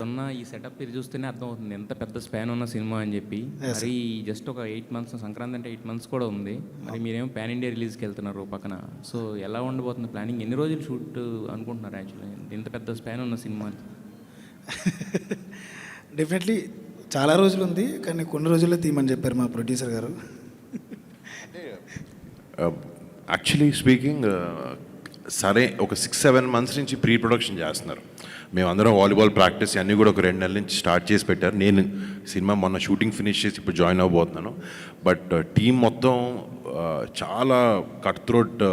ఉన్న ఈ సెటప్ ఇది చూస్తేనే అర్థమవుతుంది ఎంత పెద్ద స్పాన్ ఉన్న సినిమా అని చెప్పి. మరి జస్ట్ ఒక 8 months, సంక్రాంతి అంటే 8 months కూడా ఉంది. మరి మీరేమో పాన్ ఇండియా రిలీజ్కి వెళ్తున్నారు పక్కన. సో ఎలా ఉండబోతుంది ప్లానింగ్? ఎన్ని రోజులు షూట్ అనుకుంటున్నారు యాక్చువల్లీ ఇంత పెద్ద స్పాన్ ఉన్న సినిమా? డెఫినెట్లీ చాలా రోజులు ఉంది, కానీ కొన్ని రోజుల్లో తీయమని చెప్పారు మా ప్రొడ్యూసర్ గారు. యాక్చువల్లీ స్పీకింగ్ సరే ఒక 6-7 months నుంచి ప్రీ ప్రొడక్షన్ చేస్తున్నారు. మేమందరం వాలీబాల్ ప్రాక్టీస్ అన్నీ కూడా ఒక 2 నెలల నుంచి స్టార్ట్ చేసి పెట్టారు. నేను సినిమా మొన్న షూటింగ్ ఫినిష్ చేసి ఇప్పుడు జాయిన్ అవ్వబోతున్నాను. బట్ టీం మొత్తం చాలా cut throat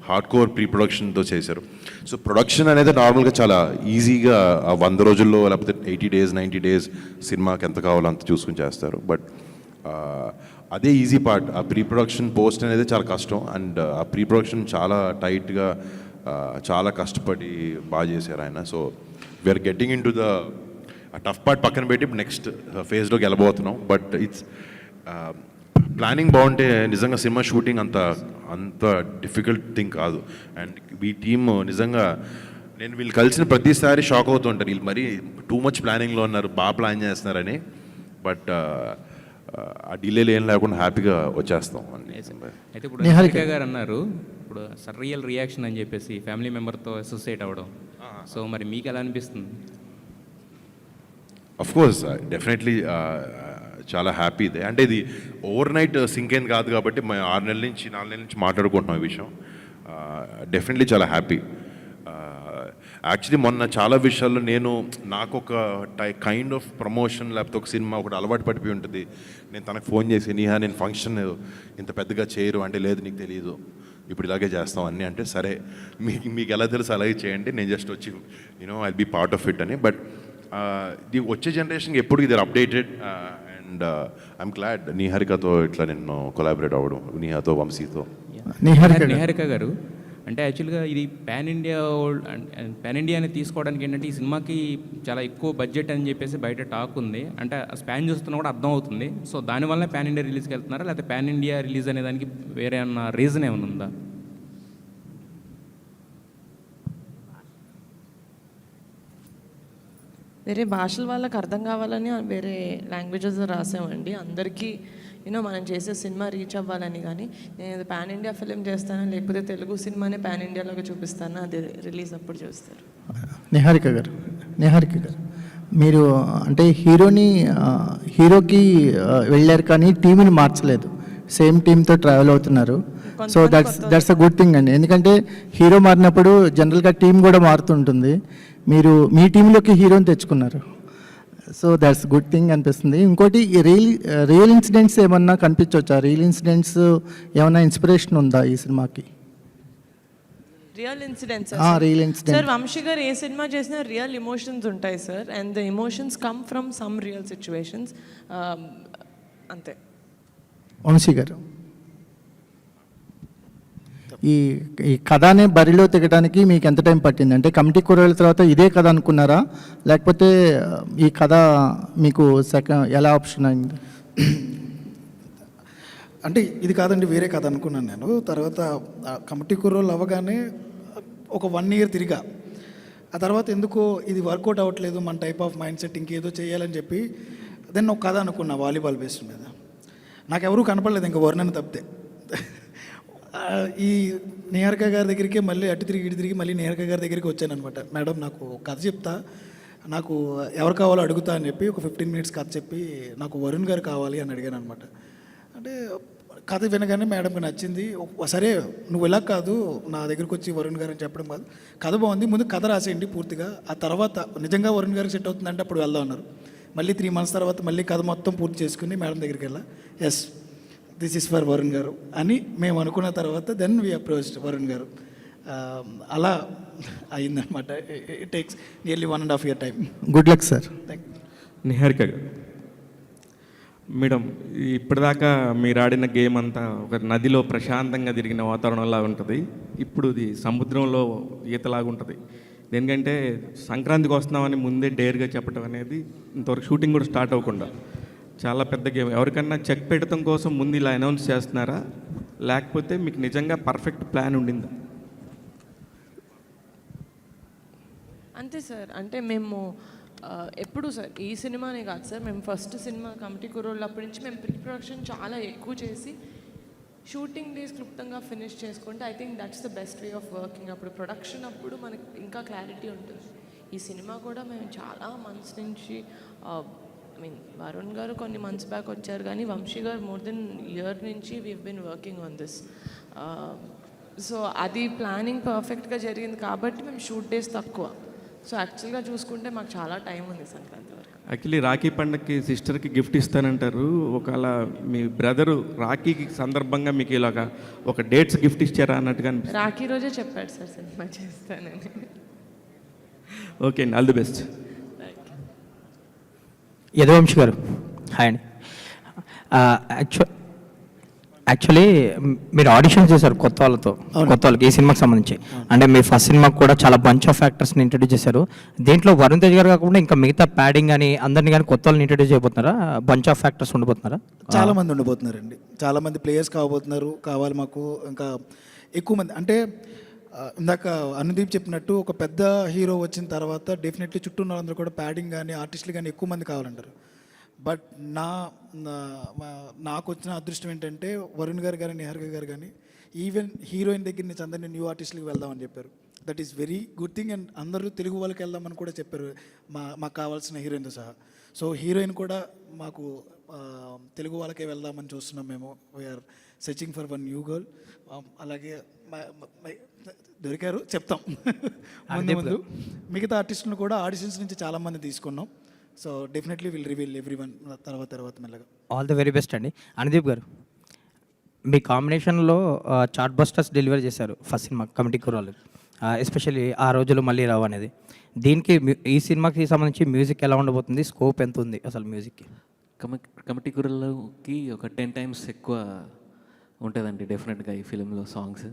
hard core pre ప్రొడక్షన్తో చేశారు. సో ప్రొడక్షన్ అనేది నార్మల్గా చాలా ఈజీగా 100 రోజుల్లో లేకపోతే 80 days 90 days సినిమాకి ఎంత కావాలో అంత చూసుకుని చేస్తారు. బట్ అదే ఈజీ పార్ట్. ఆ ప్రీ ప్రొడక్షన్ పోస్ట్ అనేది చాలా కష్టం. అండ్ ఆ ప్రీ ప్రొడక్షన్ చాలా టైట్గా చాలా కష్టపడి బాగా చేశారు ఆయన. So we're getting into the tough part పక్కన పెట్టి నెక్స్ట్ ఫేజ్లోకి వెళ్ళబోతున్నాం. బట్ ఇట్స్ ప్లానింగ్ బాగుంటే నిజంగా సినిమా షూటింగ్ అంత డిఫికల్ట్ థింగ్ కాదు. అండ్ ఈ టీమ్ నిజంగా నేను వీళ్ళు కలిసిన ప్రతిసారి షాక్ అవుతూ ఉంటారు, వీళ్ళు మరీ టూ మచ్ ప్లానింగ్లో ఉన్నారు, బాగా ప్లాన్ చేస్తున్నారని. బట్ ఆ డిలేలు ఏం లేకుండా హ్యాపీగా వచ్చేస్తాం. అయితే ఇప్పుడు నిహారిక గారు అన్నారు ఇప్పుడు రియల్ రియాక్షన్ అని చెప్పేసి ఫ్యామిలీ మెంబర్తో అసోసియేట్ అవ్వడం. సో మరి మీకు ఎలా అనిపిస్తుంది? అఫ్ కోర్స్ డెఫినెట్లీ చాలా హ్యాపీ. ఇదే అంటే ఇది ఓవర్ నైట్ సింక్ ఏం కాదు కాబట్టి 4 నెలల నుంచి మాట్లాడుకుంటున్నాం ఈ విషయం. డెఫినెట్లీ చాలా హ్యాపీ. యాక్చువల్లీ మొన్న చాలా విషయాల్లో నాకు ఒక కైండ్ ఆఫ్ ప్రమోషన్ లేకపోతే ఒక సినిమా ఒకటి అలవాటు పడిపోయి ఉంటుంది. నేను తనకు ఫోన్ చేసి, నీహా నేను ఫంక్షన్ ఇంత పెద్దగా చేయరు అంటే, లేదు నీకు తెలియదు ఇప్పుడు ఇలాగే చేస్తాం అన్నీ అంటే, సరే మీకు ఎలా తెలుసు అలాగే చేయండి, నేను జస్ట్ వచ్చి I be part of it అని. బట్ ఇది వచ్చే జనరేషన్కి ఎప్పుడు ఇది అప్డేటెడ్. అండ్ ఐఎమ్ గ్లాడ్ నిహారికతో ఇట్లా నేను కొలాబరేట్ అవ్వడం, నీహాతో, వంశీతో. నిహారిక గారు అంటే యాక్చువల్గా ఇది పాన్ ఇండియా అని తీసుకోవడానికి ఏంటంటే ఈ సినిమాకి చాలా ఎక్కువ బడ్జెట్ అని చెప్పేసి బయట టాక్ ఉంది. అంటే స్పాన్ చూస్తున్నా కూడా అర్థం అవుతుంది. సో దానివల్ల పాన్ ఇండియా రిలీజ్కి వెళ్తున్నారా, లేకపోతే పాన్ ఇండియా రిలీజ్ అనే దానికి వేరే అన్న రీజన్ ఏమైనా ఉందా? వేరే భాషల వాళ్ళకి అర్థం కావాలని వేరే లాంగ్వేజెస్ రాసామండి. అందరికీ మనం చేసే సినిమా రీచ్ అవ్వాలని. కానీ నేను పాన్ ఇండియా ఫిలిం చేస్తాను, లేకపోతే తెలుగు సినిమానే పాన్ ఇండియాలోకి చూపిస్తాను, అది రిలీజ్ అప్పుడు చూస్తారు. నిహారిక గారు మీరు అంటే హీరోకి వెళ్ళారు కానీ టీంని మార్చలేదు, సేమ్ టీంతో ట్రావెల్ అవుతున్నారు. So that's a good thing అండి. ఎందుకంటే హీరో మారినప్పుడు జనరల్గా టీం కూడా మారుతుంటుంది. మీరు మీ టీంలోకి హీరోని తెచ్చుకున్నారు. సో దట్స్ గుడ్ థింగ్ అనిపిస్తుంది. ఇంకోటి రియల్ ఇన్సిడెంట్స్ ఏమన్నా కనిపించవచ్చా? రియల్ ఇన్సిడెంట్స్ ఏమన్నా ఇన్స్పిరేషన్ ఉందా ఈ సినిమాకి? రియల్ ఇన్సిడెంట్స్ సార్, వంశీ గారు ఏ సినిమా చేసినా రియల్ ఎమోషన్స్ ఉంటాయి sir. And the emotions come from some real situations. అంతే. వంశీ గారు ఈ కథనే బరిలో తెగడానికి మీకు ఎంత టైం పట్టింది? అంటే కమిటీ కూరల తర్వాత ఇదే కథ అనుకున్నారా, లేకపోతే ఈ కథ మీకు ఎలా ఆప్షన్ అయింది? అంటే ఇది కాదండి, వేరే కథ అనుకున్నాను నేను. తర్వాత కమిటీ కూరలు అవ్వగానే ఒక 1 year తిరిగా. ఆ తర్వాత ఎందుకో ఇది వర్కౌట్ అవ్వట్లేదు, మన టైప్ ఆఫ్ మైండ్ సెట్ ఇంకేదో చేయాలని చెప్పి దెన్ ఒక కథ అనుకున్నా వాలీబాల్ బేస్డ్ మీద. నాకెవరూ కనపడలేదు ఇంకా వర్ణన తప్పితే. ఈ నిహారిక గారి దగ్గరికి మళ్ళీ అటు తిరిగి మళ్ళీ నిహారిక గారి దగ్గరికి వచ్చాను అనమాట. మేడం నాకు కథ చెప్తా, నాకు ఎవరు కావాలో అడుగుతా అని చెప్పి ఒక 15 minutes కథ చెప్పి నాకు వరుణ్ గారు కావాలి అని అడిగాను అనమాట. అంటే కథ వినగానే మేడంకి నచ్చింది. సరే నువ్వు ఇలా కాదు నా దగ్గరికి వచ్చి వరుణ్ గారు అని చెప్పడం కాదు, కథ బాగుంది, ముందు కథ రాసేయండి పూర్తిగా, ఆ తర్వాత నిజంగా వరుణ్ గారికి సెట్ అవుతుందంటే అప్పుడు వెళ్దాం అన్నారు. మళ్ళీ 3 months తర్వాత మళ్ళీ కథ మొత్తం పూర్తి చేసుకుని మేడం దగ్గరికి వెళ్ళా. Yes this is for Varun garu అని మేము అనుకున్న తర్వాత దెన్ వీ అప్రోచ్డ్ వరుణ్ గారు. అలా అయిందనమాట. It takes nearly 1.5 year time. Good luck sir. Thank you. Niharika గారు మేడం, ఇప్పటిదాకా మీరు ఆడిన గేమ్ అంతా ఒక నదిలో ప్రశాంతంగా తిరిగిన వాతావరణంలా ఉంటుంది. ఇప్పుడు ఇది సముద్రంలో ఈతలాగా ఉంటుంది. ఎందుకంటే సంక్రాంతికి వస్తున్నామని ముందే డేర్గా చెప్పడం అనేది ఇంతవరకు షూటింగ్ కూడా స్టార్ట్ అవ్వకుండా చాలా పెద్ద గేమ్. ఎవరికన్నా చెక్ పెట్టడం కోసం ముందు ఇలా అనౌన్స్ చేస్తున్నారా, లేకపోతే మీకు నిజంగా పర్ఫెక్ట్ ప్లాన్ ఉండిందా? అంతే సార్. అంటే మేము ఎప్పుడు సార్ ఈ సినిమానే కాదు సార్, మేము ఫస్ట్ సినిమా కమిటీ కుర్రోళ్ళప్పటి నుంచి మేము ప్రీ ప్రొడక్షన్ చాలా ఎక్కువ చేసి షూటింగ్ డేస్ క్లుప్తంగా ఫినిష్ చేసుకుంటే I think that's the best way of working. అప్పుడు ప్రొడక్షన్ అప్పుడు మనకి ఇంకా క్లారిటీ ఉంటుంది. ఈ సినిమా కూడా మేము చాలా మంత్స్ నుంచి ఐ మీన్ వరుణ్ గారు కొన్ని మంత్స్ బ్యాక్ వచ్చారు కానీ Vamshi garu more than year నుంచి we've been working on this. So అది ప్లానింగ్ పర్ఫెక్ట్గా జరిగింది కాబట్టి మేము షూట్ డేస్ తక్కువ. సో యాక్చువల్గా చూసుకుంటే మాకు చాలా టైం ఉంది సంక్రాంతి వరకు. యాక్చువల్లీ రాఖీ పండగకి సిస్టర్కి గిఫ్ట్ ఇస్తానంటారు. ఒకవేళ మీ బ్రదరు రాఖీకి సందర్భంగా మీకు ఇలాగా ఒక డేట్స్ గిఫ్ట్ ఇచ్చారా అన్నట్టుగా అనిపిస్తుంది. రాఖీ రోజే చెప్పాడు సార్ సినిమా చేస్తానని. ఓకే అండి, ఆల్ ది బెస్ట్. యదువంశి గారు హాయ్ అండి. యాక్చువల్లీ మీరు ఆడిషన్స్ చేశారు కొత్త వాళ్ళకి ఈ సినిమాకి సంబంధించి. అంటే మీ ఫస్ట్ సినిమాకి కూడా చాలా బంచ్ ఆఫ్ యాక్టర్స్ని ఇంట్రడ్యూస్ చేశారు. దీంట్లో వరుణ్ తేజ్ గారు కాకుండా ఇంకా మిగతా ప్యాడింగ్ అని అందరినీ కానీ కొత్త వాళ్ళని ఇంట్రడ్యూస్ చేయబోతున్నారా? బంచ్ ఆఫ్ యాక్టర్స్ ఉండిపోతున్నారా? చాలా మంది ఉండిపోతున్నారండి, చాలా మంది ప్లేయర్స్ కావాలి మాకు. ఇంకా ఎక్కువ మంది అంటే ఇందాక అనుదీప్ చెప్పినట్టు ఒక పెద్ద హీరో వచ్చిన తర్వాత డెఫినెట్లీ చుట్టూ ఉన్న వాళ్ళందరూ కూడా ప్యాడింగ్ కానీ ఆర్టిస్టులు కానీ ఎక్కువ మంది కావాలంటారు. బట్ నాకు వచ్చిన అదృష్టం ఏంటంటే వరుణ్ గారు కానీ నిహారిక గారు కానీ ఈవెన్ హీరోయిన్ దగ్గర నుంచి అందరినీ న్యూ ఆర్టిస్టులకు వెళ్దామని చెప్పారు. That is very good thing. And అందరూ తెలుగు వాళ్ళకి వెళ్దామని కూడా చెప్పారు మాకు కావాల్సిన హీరోయిన్తో సహా. సో హీరోయిన్ కూడా మాకు తెలుగు వాళ్ళకే వెళ్దామని చూస్తున్నాం మేము. We're searching for one new girl. అలాగే దొరికారు చెప్తాం ముందు మిగతా ఆర్టిస్టులను కూడా ఆడిషన్స్ నుంచి చాలామంది తీసుకున్నాం. So definitely will reveal every one తర్వాత మెల్లగా. ఆల్ ది వెరీ బెస్ట్ అండి. అనుదీప్ గారు, మీ కాంబినేషన్లో చార్ట్ బస్టర్స్ డెలివరీ చేశారు ఫస్ట్ సినిమా కమిటీ కుర్రాళ్ళు, ఎస్పెషల్లీ ఆ రోజులు మళ్ళీ రావు అనేది. దీనికి ఈ సినిమాకి సంబంధించి మ్యూజిక్ ఎలా ఉండబోతుంది? స్కోప్ ఎంత ఉంది అసలు మ్యూజిక్కి? కమిటీ కుర్రలకి ఒక 10 times ఎక్కువ ఉంటుందండి డెఫినెట్గా ఈ ఫిలింలో సాంగ్స్.